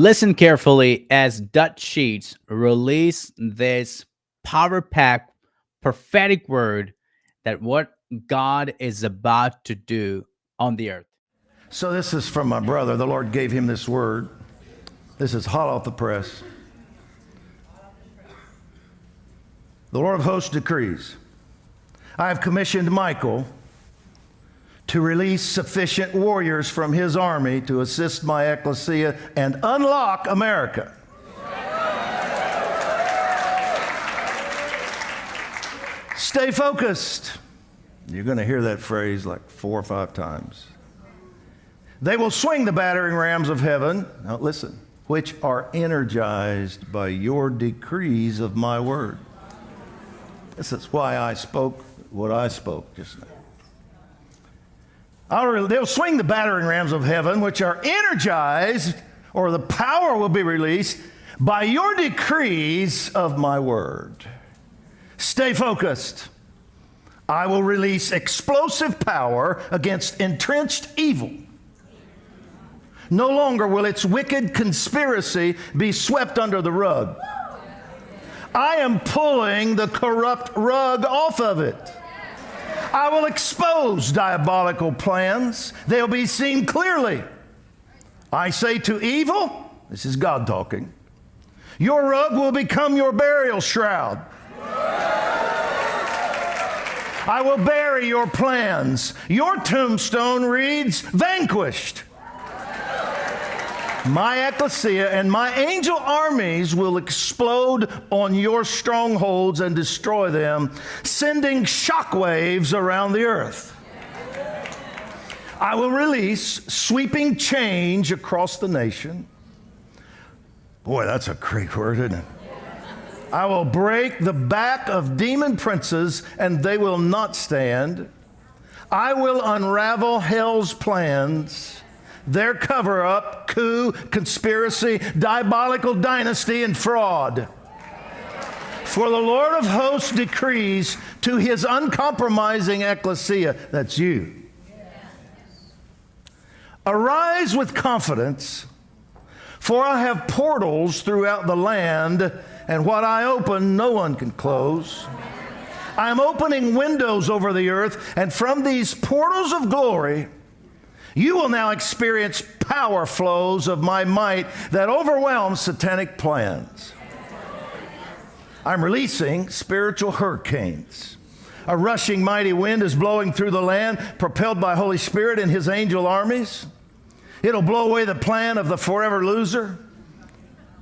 Listen carefully as Dutch Sheets release this power pack prophetic word that what God is about to do on the earth. So this is from my brother. The Lord gave him this word. This is hot off the press. The Lord of hosts decrees, I have commissioned Michael to release sufficient warriors from his army to assist my ecclesia and unlock America. Stay focused. You're going to hear that phrase like 4 or 5 times. They will swing the battering rams of heaven, now listen, which are energized by your decrees of my word. This is why I spoke what I spoke just now. They'll swing the battering rams of heaven, which are energized, or the power will be released by your decrees of my word. Stay focused. I will release explosive power against entrenched evil. No longer will its wicked conspiracy be swept under the rug. I am pulling the corrupt rug off of it. I will expose diabolical plans. They'll be seen clearly. I say to evil, this is God talking, your rug will become your burial shroud. I will bury your plans. Your tombstone reads, vanquished. My ecclesia and my angel armies will explode on your strongholds and destroy them, sending shockwaves around the earth. I will release sweeping change across the nation. Boy, that's a great word, isn't it? I will break the back of demon princes, and they will not stand. I will unravel hell's plans, their cover-up, coup, conspiracy, diabolical dynasty, and fraud. For the Lord of hosts decrees to his uncompromising ecclesia, that's you, arise with confidence, for I have portals throughout the land, and what I open, no one can close. I am opening windows over the earth, and from these portals of glory, you will now experience power flows of my might that overwhelm satanic plans. I'm releasing spiritual hurricanes. A rushing mighty wind is blowing through the land, propelled by Holy Spirit and his angel armies. It'll blow away the plan of the forever loser.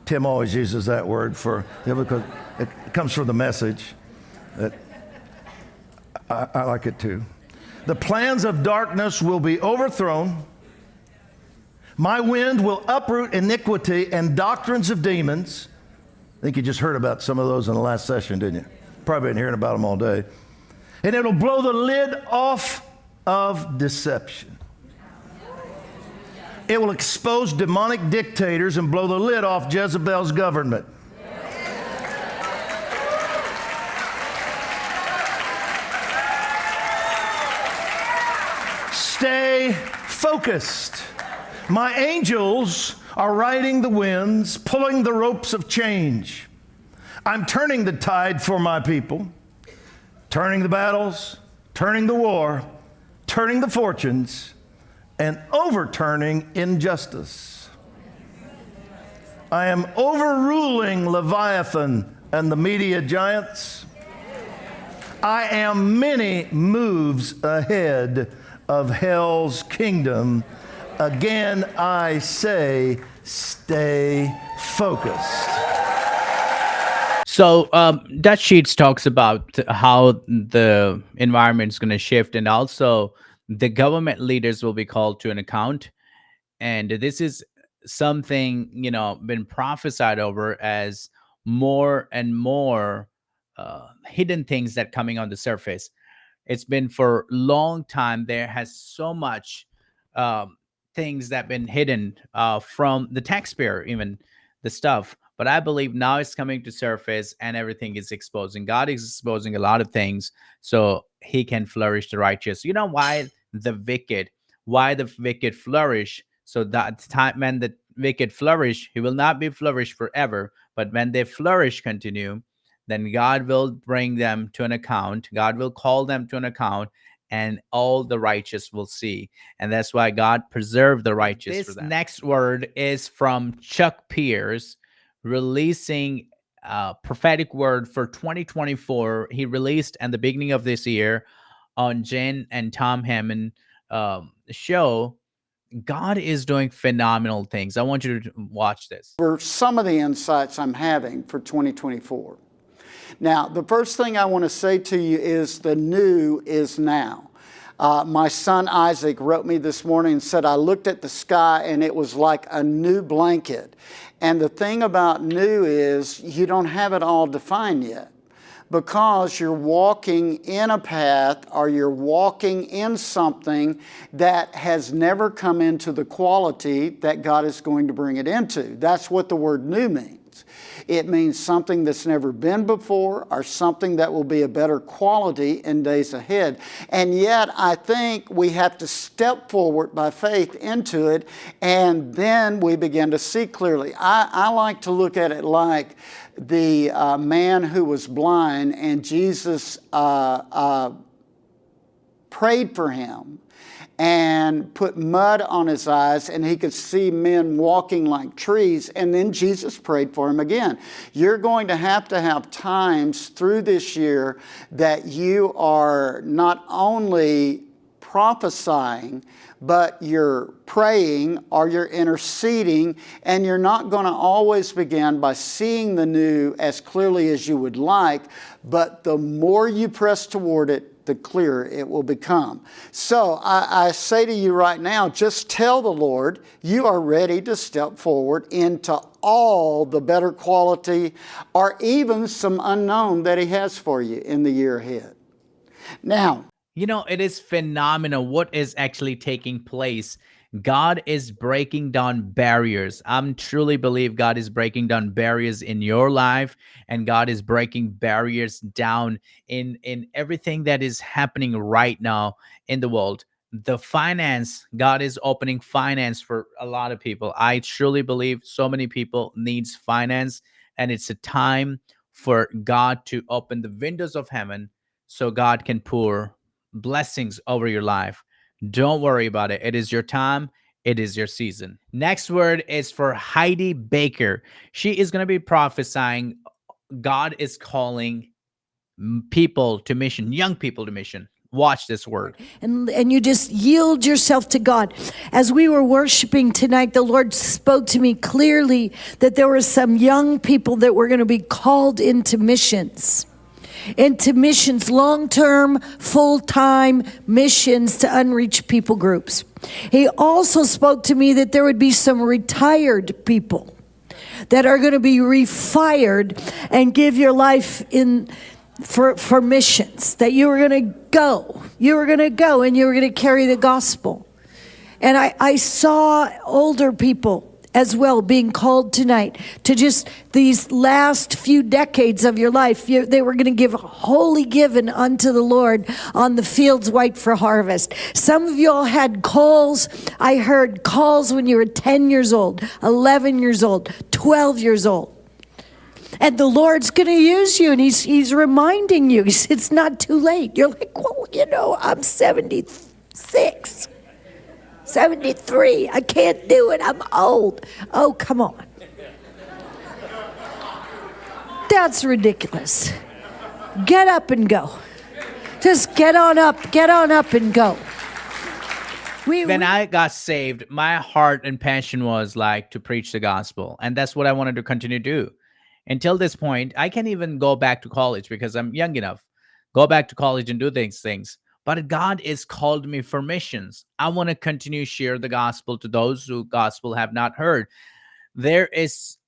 Tim always uses that word because it comes from the Message. I like it too. The plans of darkness will be overthrown. My wind will uproot iniquity and doctrines of demons. I think you just heard about some of those in the last session, didn't you? Probably been hearing about them all day. And it'll blow the lid off of deception. It will expose demonic dictators and blow the lid off Jezebel's government. Stay focused. My angels are riding the winds, pulling the ropes of change. I'm turning the tide for my people, turning the battles, turning the war, turning the fortunes, and overturning injustice. I am overruling Leviathan and the media giants. I am many moves ahead of hell's kingdom. Again, I say, stay focused. So Dutch Sheets talks about how the environment is going to shift, and also the government leaders will be called to an account. And this is something, been prophesied over as more and more hidden things that coming on the surface. It's been for a long time. There has so much things that been hidden from the taxpayer, even the stuff. But I believe now it's coming to surface and everything is exposing. God is exposing a lot of things so he can flourish the righteous. Why the wicked flourish? So that time wicked flourish, he will not be flourished forever. But when they flourish, continue, then God will bring them to an account. God will call them to an account, and all the righteous will see. And that's why God preserved the righteous for This them. Next word is from Chuck Pierce, releasing a prophetic word for 2024. He released at the beginning of this year on Jen and Tom Hammond show. God is doing phenomenal things. I want you to watch this. For some of the insights I'm having for 2024. Now, the first thing I want to say to you is the new is now. My son Isaac wrote me this morning and said, I looked at the sky and it was like a new blanket. And the thing about new is you don't have it all defined yet, because you're walking in a path or you're walking in something that has never come into the quality that God is going to bring it into. That's what the word new means. It means something that's never been before, or something that will be a better quality in days ahead. And yet, I think we have to step forward by faith into it, and then we begin to see clearly. I like to look at it like the man who was blind, and Jesus prayed for him and put mud on his eyes, and he could see men walking like trees, and then Jesus prayed for him again. You're going to have times through this year that you are not only prophesying, but you're praying or you're interceding, and you're not going to always begin by seeing the new as clearly as you would like, but the more you press toward it, the clearer it will become. So I say to you right now, just tell the Lord you are ready to step forward into all the better quality, or even some unknown that He has for you in the year ahead. Now, you know, it is phenomenal what is actually taking place. God is breaking down barriers. I'm truly believe God is breaking down barriers in your life, and God is breaking barriers down in everything that is happening right now in the world. The finance, God is opening finance for a lot of people. I truly believe so many people needs finance, and it's a time for God to open the windows of heaven so God can pour blessings over your life. Don't worry about it. It is your time. It is your season. Next word is for Heidi Baker. She is going to be prophesying. God is calling people to mission, young people to mission. Watch this word. And you just yield yourself to God. As we were worshiping tonight, the Lord spoke to me clearly that there were some young people that were going to be called into missions. Into missions, long-term, full-time missions to unreached people groups. He also spoke to me that there would be some retired people that are going to be refired and give your life in for missions, that you were going to go. You were going to go and you were going to carry the gospel. And I saw older people as well being called tonight to just these last few decades of your life. They were going to give wholly given unto the Lord on the fields white for harvest. Some of you all had calls. I heard calls when you were 10 years old, 11 years old, 12 years old. And the Lord's going to use you, and he's reminding you. He said, it's not too late. You're like, well, you know, I'm 76. 73. I can't do it. I'm old. Oh, come on. That's ridiculous. Get up and go. Just get on up and go. When I got saved, my heart and passion was like to preach the gospel. And that's what I wanted to continue to do. Until this point, I can't even go back to college because I'm young enough. Go back to college and do these things. But God has called me for missions. I want to continue share the gospel to those who gospel have not heard. There is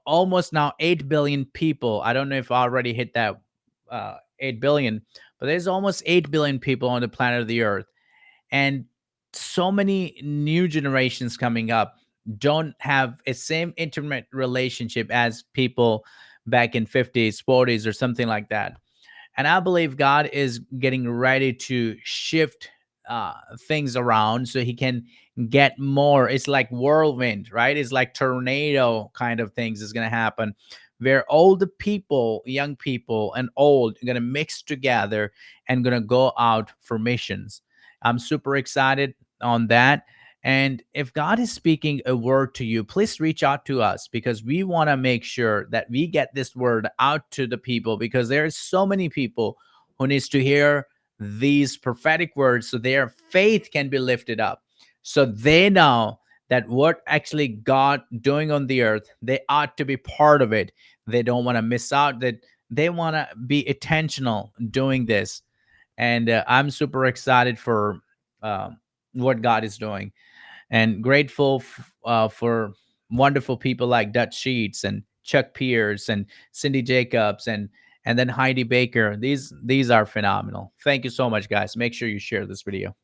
almost now 8 billion people. I don't know if I already hit that 8 billion, but there's almost 8 billion people on the planet of the earth. And so many new generations coming up don't have a same intimate relationship as people back in 50s, 40s, or something like that. And I believe God is getting ready to shift things around so He can get more. It's like whirlwind, right? It's like tornado kind of things is going to happen, where all the people, young people and old, are going to mix together and going to go out for missions. I'm super excited on that. And if God is speaking a word to you, please reach out to us, because we want to make sure that we get this word out to the people, because there are so many people who needs to hear these prophetic words so their faith can be lifted up, so they know that what actually God doing on the earth, they ought to be part of it. They don't want to miss out, that they want to be intentional doing this. And I'm super excited for um, what God is doing, and grateful for wonderful people like Dutch Sheets and Chuck Pierce and Cindy Jacobs and then Heidi Baker. These are phenomenal. Thank you so much, guys. Make sure you share this video.